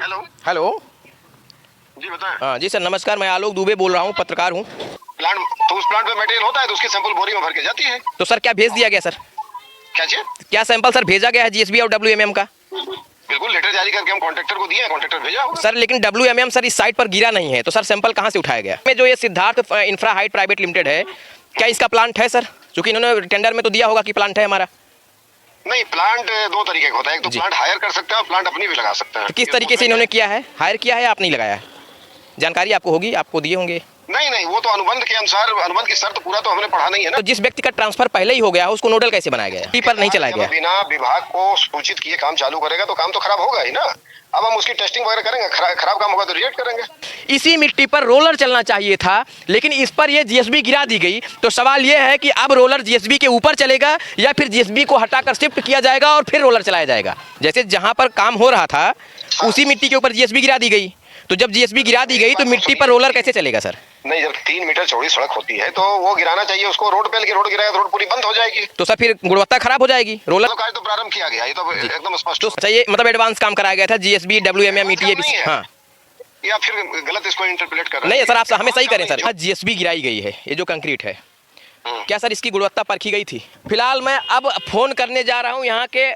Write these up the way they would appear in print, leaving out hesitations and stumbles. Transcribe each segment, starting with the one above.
Hello. Hello. जी बताएं। हाँ जी sir, नमस्कार। मैं आलोक दुबे बोल रहा हूँ, पत्रकार हूँ। प्लांट तो उस प्लांट में मटेरियल होता है तो उसकी सैंपल बोरी में भर के जाती है। तो सर क्या भेज दिया गया सर? क्या चाहिए? क्या सैंपल सर भेजा गया है जीएसबी और डब्ल्यूएमएम का? बिल्कुल, लेटर जारी करके हम कॉन्ट्रैक्टर को दिए हैं, कॉन्ट्रैक्टर भेजा होगा। सर लेकिन डब्ल्यूएमएम सर इस साइट पर गिरा नहीं है, तो सर सैंपल कहाँ से उठाया गया? में जो ये Siddharth infra height private limited है, क्या इसका प्लांट है सर? क्योंकि इन्होंने टेंडर में तो दिया होगा कि प्लांट है हमारा। नहीं, प्लांट दो तरीके का होता है, एक तो जी। प्लांट हायर कर सकते हैं और प्लांट अपनी भी लगा सकते हैं। तो किस तरीके से इन्होंने किया है? हायर किया है या आप नहीं लगाया है? जानकारी आपको होगी, आपको दिए होंगे। नहीं, वो तो अनुबंध के अनुसार, अनुबंध की शर्त पूरा तो हमने पढ़ा नहीं है ना। तो जिस व्यक्ति का ट्रांसफर पहले ही हो गया है उसको नोडल कैसे बनाया गया? पर नहीं चलाया गया। बिना विभाग को सूचित किए काम चालू करेगा तो काम तो खराब होगा ही ना। अब हम उसकी टेस्टिंग वगैरह करेंगे, खराब काम होगा तो रिजेक्ट करेंगे। इसी मिट्टी पर रोलर चलना चाहिए था, लेकिन इस पर ये जीएसबी गिरा दी गई। तो सवाल ये है कि अब रोलर जीएसबी के ऊपर चलेगा या फिर जीएसबी को हटाकर शिफ्ट किया जाएगा और फिर रोलर चलाया जाएगा? जैसे जहां पर काम हो रहा था उसी मिट्टी के ऊपर जीएसबी गिरा दी गई, तो जब जीएसबी गिरा दी गई तो मिट्टी पर रोलर कैसे चलेगा सर? नहीं, जब 3 मीटर चौड़ी सड़क होती है तो वो गिराना चाहिए उसको। रोड पे, लेकिन रोड गिराया तो रोड पूरी बंद हो जाएगी। तो सर फिर गुणवत्ता खराब हो जाएगी। रोलर तो कार्य तो प्रारंभ किया गया, ये तो एकदम स्पष्ट। तो चाहिए मतलब एडवांस काम कराया गया था जीएसबी डब्ल्यूएमएम ईटीए। हाँ, या फिर गलत इसको इंटरप्रेट कर रहे हैं? नहीं सर, आप हमें सही करें सर। आज जीएसबी गिराई गई है, ये जो कंक्रीट है, क्या सर इसकी गुणवत्ता परखी गई थी? फिलहाल मैं अब फोन करने जा रहा हूँ यहाँ के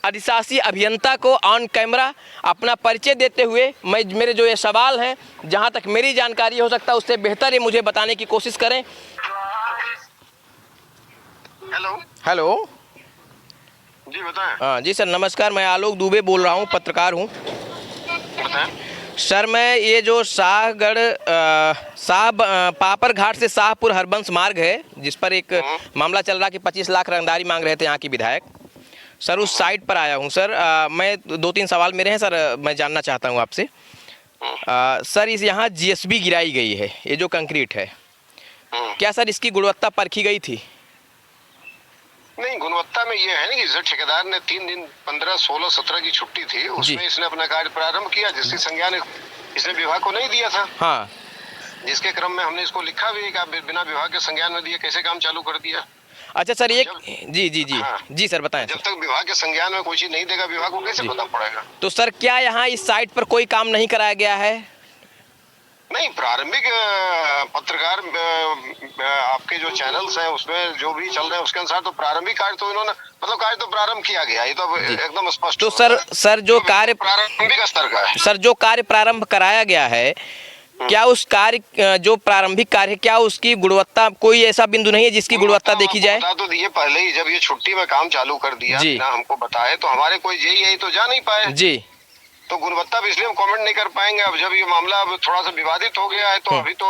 अधिशासी अभियंता को ऑन कैमरा अपना परिचय देते हुए। मेरे जो ये सवाल हैं, जहाँ तक मेरी जानकारी हो सकता है उससे बेहतर ये मुझे बताने की कोशिश करें। हेलो। हेलो। जी बताएं। हाँ जी सर, नमस्कार। मैं आलोक दुबे बोल रहा हूँ, पत्रकार हूँ। बताएं। सर मैं ये जो शाहगढ़ पापर घाट से शाहपुर हरबंस मार्ग है, जिस पर एक मामला चल रहा कि 25 लाख रंगदारी मांग रहे थे यहाँ की विधायक, सर उस साइट पर आया हूँ सर। मैं 2-3 सवाल मेरे हैं सर, मैं जानना चाहता हूँ आपसे। सर इस यहाँ जीएसबी गिराई गई है, ये जो कंक्रीट है, क्या सर इसकी गुणवत्ता परखी गई थी? नहीं, गुणवत्ता में ये है ना कि ठेकेदार ने 3 दिन 15, 16, 17 की छुट्टी थी, उसमें इसने अपना कार्य प्रारंभ किया, जिसकी संज्ञान इसने विभाग को नहीं दिया था। हाँ, जिसके क्रम में हमने इसको लिखा भी कि बिना विभाग के संज्ञान में दिए कैसे काम चालू कर दिया। अच्छा सर, एक जी जी जी हाँ। जी सर बताएं। जब तक विभाग के संज्ञान में कोई चीज नहीं देगा विभाग को कैसे पता पड़ेगा? तो सर क्या यहाँ इस साइट पर कोई काम नहीं कराया गया है? नहीं, प्रारंभिक पत्रकार आपके जो चैनल्स हैं उसमें जो भी चल रहे हैं उसके अनुसार तो प्रारंभिक कार्य तो इन्होंने, मतलब कार्य तो प्रारंभ किया गया, ये तो एकदम स्पष्ट। तो सर जो कार्य प्रारंभिक स्तर का है, सर जो कार्य प्रारंभ कराया गया है, क्या उस कार्य जो प्रारंभिक कार्य है, क्या उसकी गुणवत्ता, कोई ऐसा बिंदु नहीं है जिसकी गुणवत्ता देखी जाए? बता तो दिए पहले ही, जब ये छुट्टी में काम चालू कर दिया बिना हमको बताए, तो हमारे कोई जेई तो जा नहीं पाए जी। तो गुणवत्ता भी इसलिए हम कमेंट नहीं कर पाएंगे। अब जब ये मामला अब थोड़ा सा विवादित हो गया है तो अभी तो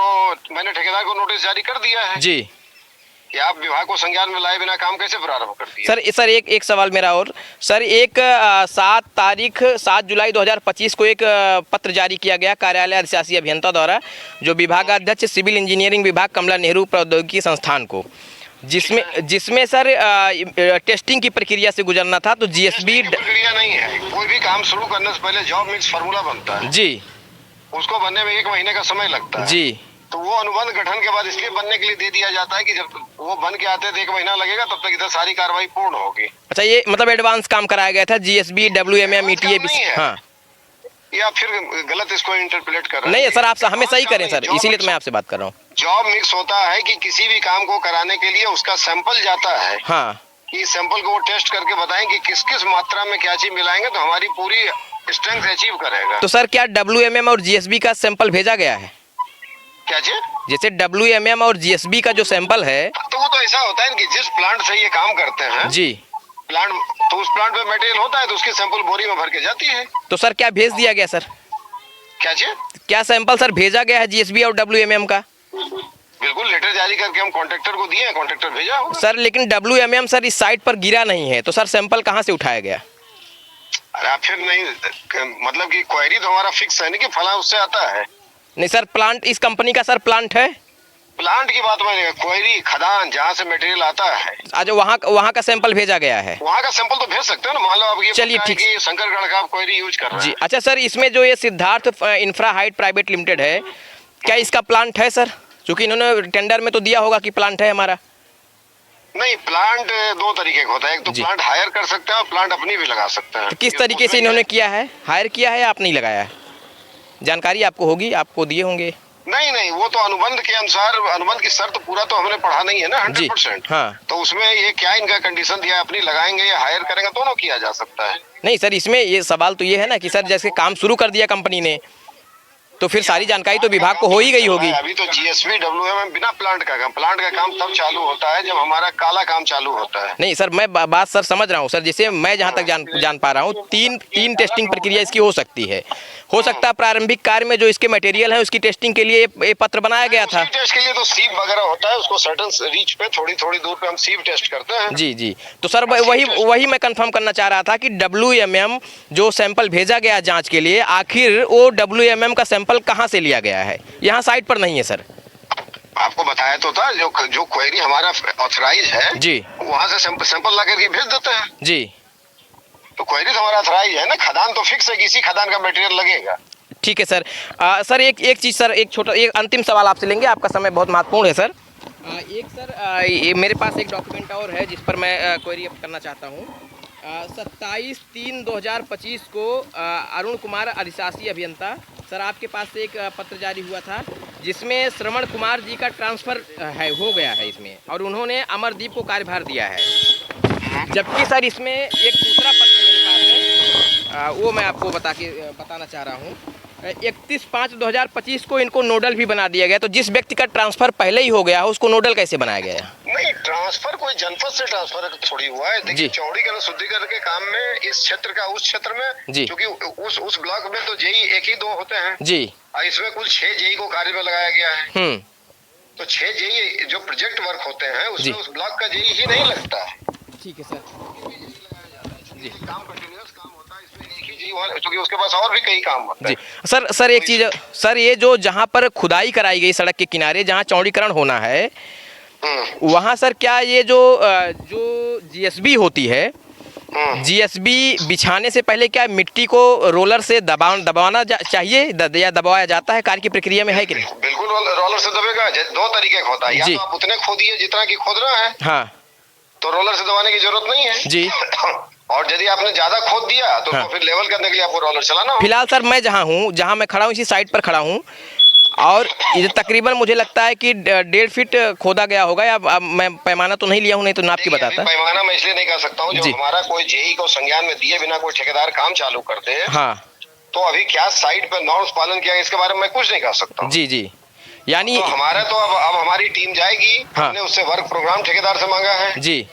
मैंने ठेकेदार को नोटिस जारी कर दिया है जी कि आप विभाग को संज्ञान में लाए बिना काम कैसे प्रारंभ कर दिया। सर एक सवाल मेरा और सर, 7 जुलाई 2025 को एक पत्र जारी किया गया कार्यालय अधिशासी अभियंता द्वारा, जो विभागाध्यक्ष सिविल इंजीनियरिंग विभाग कमला नेहरू प्रौद्योगिकी संस्थान को, जिसमें सर टेस्टिंग की प्रक्रिया से गुजरना था। तो जीएसबी प्रक्रिया नहीं है, कोई भी काम शुरू करने से पहले जॉब मिक्स फार्मूला बनता है जी, उसको बनने में 1 महीने का समय लगता है जी। तो वो अनुबंध गठन के बाद इसलिए बनने के लिए दे दिया जाता है कि जब वो बन के आते थे 1 महीना लगेगा, तब तक इधर सारी कार्रवाई पूर्ण होगी। अच्छा, ये मतलब एडवांस काम कराया गया था जीएसबी डब्ल्यूएमएम ईटीए। हाँ, या फिर गलत इसको इंटरप्रेट कर रहे हैं? नहीं सर, आप हमें सही करें सर, इसीलिए तो मैं आपसे बात कर रहा हूँ। जॉब मिक्स होता है कि किसी भी काम को कराने के लिए उसका सैंपल जाता है। हाँ, कि सैंपल को वो टेस्ट करके बताएं कि किस किस मात्रा में क्या चीज मिलाएंगे तो हमारी पूरी स्ट्रेंथ अचीव करेगा। तो सर क्या डब्ल्यूएमएम और जीएसबी का सैंपल भेजा गया है? क्या जी? जैसे डब्ल्यूएमएम और जीएसबी का जो सैंपल है, तो वो तो ऐसा होता है कि जिस प्लांट से ये काम करते हैं जी, प्लांट तो उस प्लांट में मटेरियल होता है तो उसकी सैंपल बोरी में भर के जाती है। तो सर क्या भेज दिया गया सर? क्या जी? क्या सैंपल सर भेजा गया है जीएसबी और डब्ल्यूएमएम का? बिल्कुल, लेटर जारी करके हम कॉन्ट्रैक्टर को दिए हैं, कॉन्ट्रैक्टर भेजा होगा। सर लेकिन डब्ल्यूएमएम सर इस साइट पर गिरा नहीं है, तो सर सैंपल कहाँ से उठाया गया? अरे फिर नहीं, मतलब कि क्वेरी तो हमारा फिक्स है नहीं कि फला उससे आता है। नहीं सर, प्लांट इस कंपनी का सर प्लांट है। प्लांट की बात मैंने, क्वेरी खदान जहाँ से मटेरियल आता है, आज वहाँ का सैंपल भेजा गया है। वहाँ का सैंपल तो भेज सकते हो ना, मान लो आप ये चलिए ठीक है शंकरगढ़ का आप क्वेरी यूज कर रहे हैं जी। अच्छा सर, इसमें जो ये Siddharth infra height private limited है, क्या इसका प्लांट है सर? क्योंकि इन्होंने टेंडर में तो दिया होगा कि प्लांट है हमारा। नहीं, प्लांट दो तरीके का होता है, एक तो प्लांट हायर कर सकते हैं और प्लांट अपनी भी लगा सकते हैं। तो किस तरीके से इन्होंने किया है? हायर किया है या आप नहीं लगाया है? जानकारी आपको होगी, आपको दिए होंगे। नहीं नहीं, वो तो अनुबंध के अनुसार, अनुबंध की शर्त पूरा तो हमने पढ़ा नहीं है ना 100%। हाँ। तो उसमें ये क्या इनका कंडीशन दिया, अपनी लगाएंगे या हायर करेंगे, दोनों किया जा सकता है। नहीं सर, इसमें ये सवाल तो ये है ना कि सर जैसे काम शुरू कर दिया कंपनी ने, तो फिर सारी जानकारी तो विभाग को हो ही गई होगी। अभी तो जीएसबी WMM बिना प्लांट का काम तब चालू होता है जब हमारा काला काम चालू होता है। नहीं सर, मैं बात सर समझ रहा हूँ सर, जैसे मैं जहाँ तक जान पा रहा हूँ, तीन टेस्टिंग प्रक्रिया इसकी हो सकती है। हो सकता है प्रारंभिक कार्य में जो इसके मटेरियल है उसकी टेस्टिंग के लिए ये पत्र बनाया गया था। टेस्ट के लिए तो सीव वगैरह होता है, उसको सर्टेन रीच पे थोड़ी दूर पे हम सीव टेस्ट करते हैं। जी। तो सर वही मैं कंफर्म करना चाह रहा था कि WMM जो सैंपल भेजा गया जांच के लिए, आखिर वो WMM का सैंपल कहाँ से लिया गया है? यहाँ साइट पर नहीं है सर। आपको बताया तो था, जो क्वेरी हमारा ऑथराइज है जी, वहाँ से सैंपल ला करके भेज देते हैं जी। तो क्वेरी तो हमारा ऑथराइज है ना, खदान तो फिक्स है, किसी खदान का मटेरियल लगेगा। ठीक है सर। सर एक चीज़ सर, एक अंतिम सवाल आपसे लेंगे, आपका समय बहुत महत्वपूर्ण है सर। एक सर ये मेरे पास एक डॉक्यूमेंट और है जिस पर मैं क्वेरी करना चाहता हूँ। 27/3/2025 को अरुण कुमार अधिशासी अभियंता सर आपके पास से एक पत्र जारी हुआ था जिसमें श्रवण कुमार जी का ट्रांसफ़र हो गया है इसमें, और उन्होंने अमरदीप को कार्यभार दिया है। जबकि सर इसमें एक दूसरा पत्र मेरे पास है, वो मैं आपको बताना चाह रहा हूँ। 31/5/2025 को इनको नोडल भी बना दिया गया। तो जिस व्यक्ति का ट्रांसफ़र पहले ही हो गया है उसको नोडल कैसे बनाया गया है? नहीं, ट्रांसफर कोई जनपद से ट्रांसफर थोड़ी हुआ है। देखिए, चौड़ीकरण शुद्धिकरण के काम में इस क्षेत्र का उस क्षेत्र में, क्योंकि उस ब्लॉक में तो जेई 1 ही 2 होते हैं जी, इसमें कुल 6 जेई को कार्य में लगाया गया है। तो 6 जेई जो प्रोजेक्ट वर्क होते हैं उसमें उस ब्लॉक का जेई ही नहीं लगता है। ठीक है सर जी, काम कंटिन्यूअस काम होता है, इसमें एक ही जेई, क्योंकि उसके पास और भी कई काम होता है। सर एक चीज सर, ये जो जहाँ पर खुदाई कराई गई सड़क के किनारे जहाँ चौड़ीकरण होना है, वहाँ सर क्या ये जो GSB होती है, GSB बिछाने से पहले क्या मिट्टी को रोलर से दबाना चाहिए या दबाया जाता है? कार्य की प्रक्रिया में है कि नहीं? बिल्कुल रोलर से दबेगा। 2 तरीके का होता है, या तो आप उतने खोदिए जितना की खोदना है, हाँ, तो रोलर से दबाने की जरूरत नहीं है जी। और यदि आपने ज्यादा खोद दिया तो, हाँ, फिर लेवल करने के लिए आपको रोलर चलाना होगा। फिलहाल सर मैं जहाँ मैं खड़ा हूँ इसी साइट पर खड़ा हूँ, और ये तकरीबन मुझे लगता है कि 1.5 फीट खोदा गया होगा, या मैं पैमाना तो नहीं लिया हूँ, नहीं तो नाप के बताता। पैमाना मैं इसलिए नहीं कर सकता हूँ, जो हमारा कोई जेई को संज्ञान में दिए बिना कोई ठेकेदार काम चालू करते हैं, हाँ, तो अभी क्या साइट पर नॉर्म्स पालन किया इसके बारे में मैं कुछ नहीं कर सकता। जी, यानी तो हमारा तो अब हमारी टीम जाएगी, हाँ, हमने उससे वर्क प्रोग्राम ठेकेदार से मांगा है जी,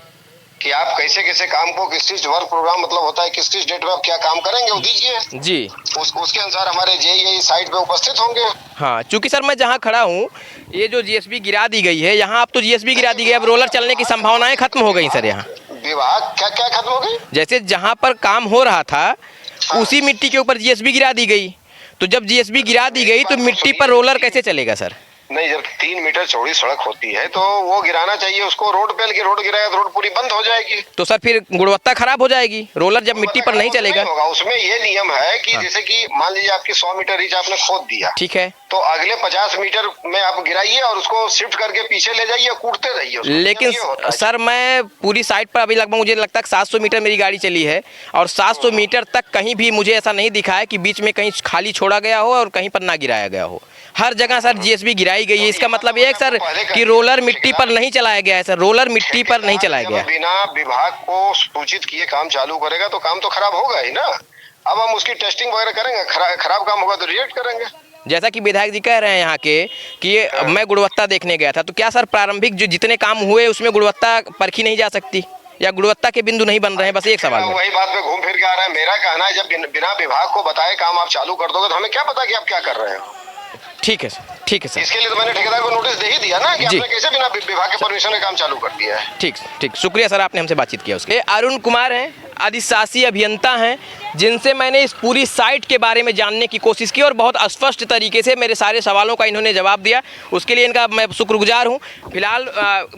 कि आप कैसे काम को किस वर्क प्रोग्राम मतलब होता है किस डेट में आप क्या काम करेंगे वो दीजिए जी, उसके अनुसार हमारे जेई साइट पे उपस्थित होंगे। हाँ, चूंकि सर मैं जहाँ खड़ा हूँ ये जो GSB गिरा दी गई है, यहाँ अब तो GSB गिरा दी गई, अब रोलर चलने की संभावनाएं खत्म हो गई सर। यहाँ विभाग क्या खत्म हो गई? जैसे जहाँ पर काम हो रहा था, हाँ, उसी मिट्टी के ऊपर GSB गिरा दी गई, तो जब GSB गिरा दी गई तो मिट्टी पर रोलर कैसे चलेगा सर? नहीं, जब 3 मीटर चौड़ी सड़क होती है तो वो गिराना चाहिए उसको, रोड पे, लेकिन रोड गिराया तो रोड पूरी बंद हो जाएगी, तो सर फिर गुणवत्ता खराब हो जाएगी। रोलर जब मिट्टी पर नहीं चलेगा होगा। उसमें ये नियम है कि, हाँ, जैसे कि मान लीजिए आपकी 100 मीटर रीच आपने खोद दिया, ठीक है, तो अगले 50 मीटर में आप गिराइए और उसको शिफ्ट करके पीछे ले जाइए, कूटते रहिए। लेकिन सर मैं पूरी साइट पर अभी लगभग मुझे लगता है 700 मीटर मेरी गाड़ी चली है, और 700 मीटर तक कहीं भी मुझे ऐसा नहीं दिखा है कि बीच में कहीं खाली छोड़ा गया हो और कहीं पर ना गिराया गया हो। हर जगह सर GSB गिराई गई है। इसका मतलब ये है सर कि रोलर मिट्टी पर नहीं चलाया गया है सर, रोलर मिट्टी पर नहीं चलाया गया। बिना विभाग को सूचित किए काम चालू करेगा तो काम तो खराब होगा ही ना। अब हम उसकी टेस्टिंग वगैरह करेंगे, खराब काम होगा तो रिजेक्ट करेंगे। जैसा कि विधायक जी कह रहे हैं यहाँ के कि मैं गुणवत्ता देखने गया था, तो क्या सर प्रारंभिक जो जितने काम हुए उसमें गुणवत्ता परखी नहीं जा सकती, या गुणवत्ता के बिंदु नहीं बन रहे हैं? बस एक सवाल है। वही बात पे घूम फिर के आ रहा है। मेरा कहना है जब बिना विभाग को बताए काम आप चालू कर दोगे तो हमें क्या पता कि आप क्या कर रहे हो। ठीक है सर, ठीक है सर। इसके लिए तो मैंने ठेकेदार को नोटिस दे ही दिया ना कि आपने कैसे बिना विभाग के परमिशन में काम चालू कर दिया है। ठीक, शुक्रिया सर, आपने हमसे बातचीत किया। उसके अरुण कुमार हैं, अधिशासी अभियंता हैं, जिनसे मैंने इस पूरी साइट के बारे में जानने की कोशिश की, और बहुत स्पष्ट तरीके से मेरे सारे सवालों का इन्होंने जवाब दिया। उसके लिए इनका मैं शुक्रगुजार हूं। फिलहाल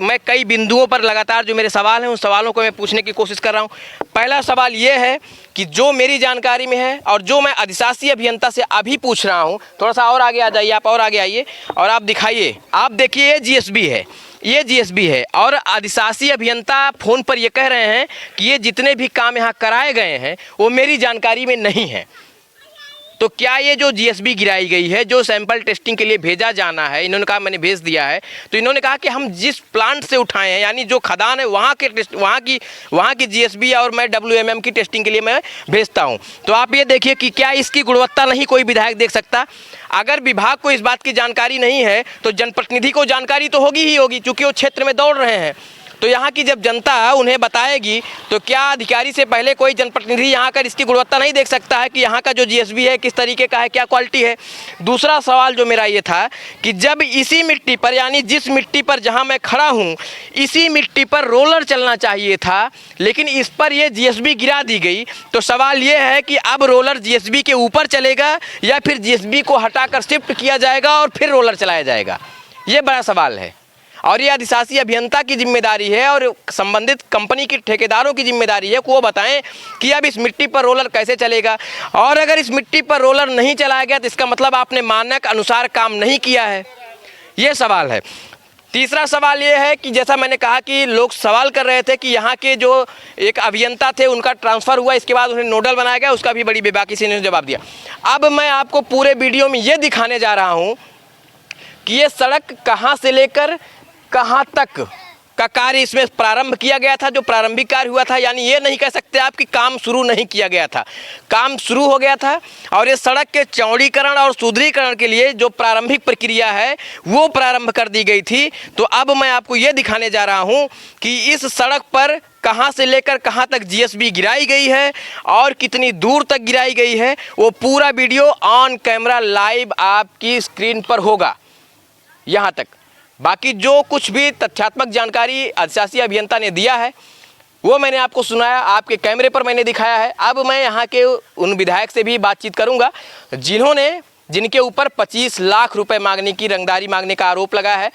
मैं कई बिंदुओं पर लगातार जो मेरे सवाल हैं उन सवालों को मैं पूछने की कोशिश कर रहा हूं। पहला सवाल ये है कि जो मेरी जानकारी में है और जो मैं अधिशासी अभियंता से अभी पूछ रहा हूँ, थोड़ा सा और आगे आ जाइए आप, और आगे आइए और आप दिखाइए। आप देखिए ये GSB है, ये GSB है, और अधिशासी अभियंता फ़ोन पर ये कह रहे हैं कि ये जितने भी काम यहाँ कराए गए हैं वो मेरी जानकारी में नहीं है। तो क्या ये जो जीएसबी गिराई गई है, जो सैंपल टेस्टिंग के लिए भेजा जाना है, इन्होंने कहा मैंने भेज दिया है, तो इन्होंने कहा कि हम जिस प्लांट से उठाए हैं यानी जो खदान है वहाँ की जीएसबी और मैं WMM की टेस्टिंग के लिए मैं भेजता हूँ। तो आप ये देखिए कि क्या इसकी गुणवत्ता नहीं कोई विधायक देख सकता? अगर विभाग को इस बात की जानकारी नहीं है तो जनप्रतिनिधि को जानकारी तो होगी ही होगी, क्योंकि वो क्षेत्र में दौड़ रहे हैं। तो यहाँ की जब जनता उन्हें बताएगी तो क्या अधिकारी से पहले कोई जनप्रतिनिधि यहाँ कर इसकी गुणवत्ता नहीं देख सकता है कि यहाँ का जो जीएसबी है किस तरीके का है, क्या क्वालिटी है? दूसरा सवाल जो मेरा ये था कि जब इसी मिट्टी पर यानी जिस मिट्टी पर जहाँ मैं खड़ा हूँ इसी मिट्टी पर रोलर चलना चाहिए था, लेकिन इस पर ये जीएसबी गिरा दी गई, तो सवाल ये है कि अब रोलर जीएसबी के ऊपर चलेगा या फिर जीएसबी को हटाकर शिफ्ट किया जाएगा और फिर रोलर चलाया जाएगा? ये बड़ा सवाल है और ये अधिशासी अभियंता की जिम्मेदारी है और संबंधित कंपनी के ठेकेदारों की जिम्मेदारी है कि वो बताएं कि अब इस मिट्टी पर रोलर कैसे चलेगा। और अगर इस मिट्टी पर रोलर नहीं चलाया गया तो इसका मतलब आपने मानक अनुसार काम नहीं किया है, ये सवाल है। तीसरा सवाल ये है कि जैसा मैंने कहा कि लोग सवाल कर रहे थे कि यहाँ के जो एक अभियंता थे उनका ट्रांसफ़र हुआ, इसके बाद उन्हें नोडल बनाया गया, उसका भी बड़ी बेबाकी से इन्होंने जवाब दिया। अब मैं आपको पूरे वीडियो में ये दिखाने जा रहा हूँ कि ये सड़क कहाँ से लेकर कहाँ तक का कार्य इसमें प्रारंभ किया गया था, जो प्रारंभिक कार्य हुआ था। यानी ये नहीं कह सकते आप कि काम शुरू नहीं किया गया था, काम शुरू हो गया था और ये सड़क के चौड़ीकरण और सुदृढ़ीकरण के लिए जो प्रारंभिक प्रक्रिया है वो प्रारंभ कर दी गई थी। तो अब मैं आपको ये दिखाने जा रहा हूँ कि इस सड़क पर कहाँ से लेकर कहाँ तक जीएसबी गिराई गई है और कितनी दूर तक गिराई गई है, वो पूरा वीडियो ऑन कैमरा लाइव आपकी स्क्रीन पर होगा यहाँ तक। बाकी जो कुछ भी तथ्यात्मक जानकारी अधिशासी अभियंता ने दिया है वो मैंने आपको सुनाया, आपके कैमरे पर मैंने दिखाया है। अब मैं यहाँ के उन विधायक से भी बातचीत करूँगा जिनके ऊपर 25 लाख रुपए मांगने की रंगदारी मांगने का आरोप लगा है।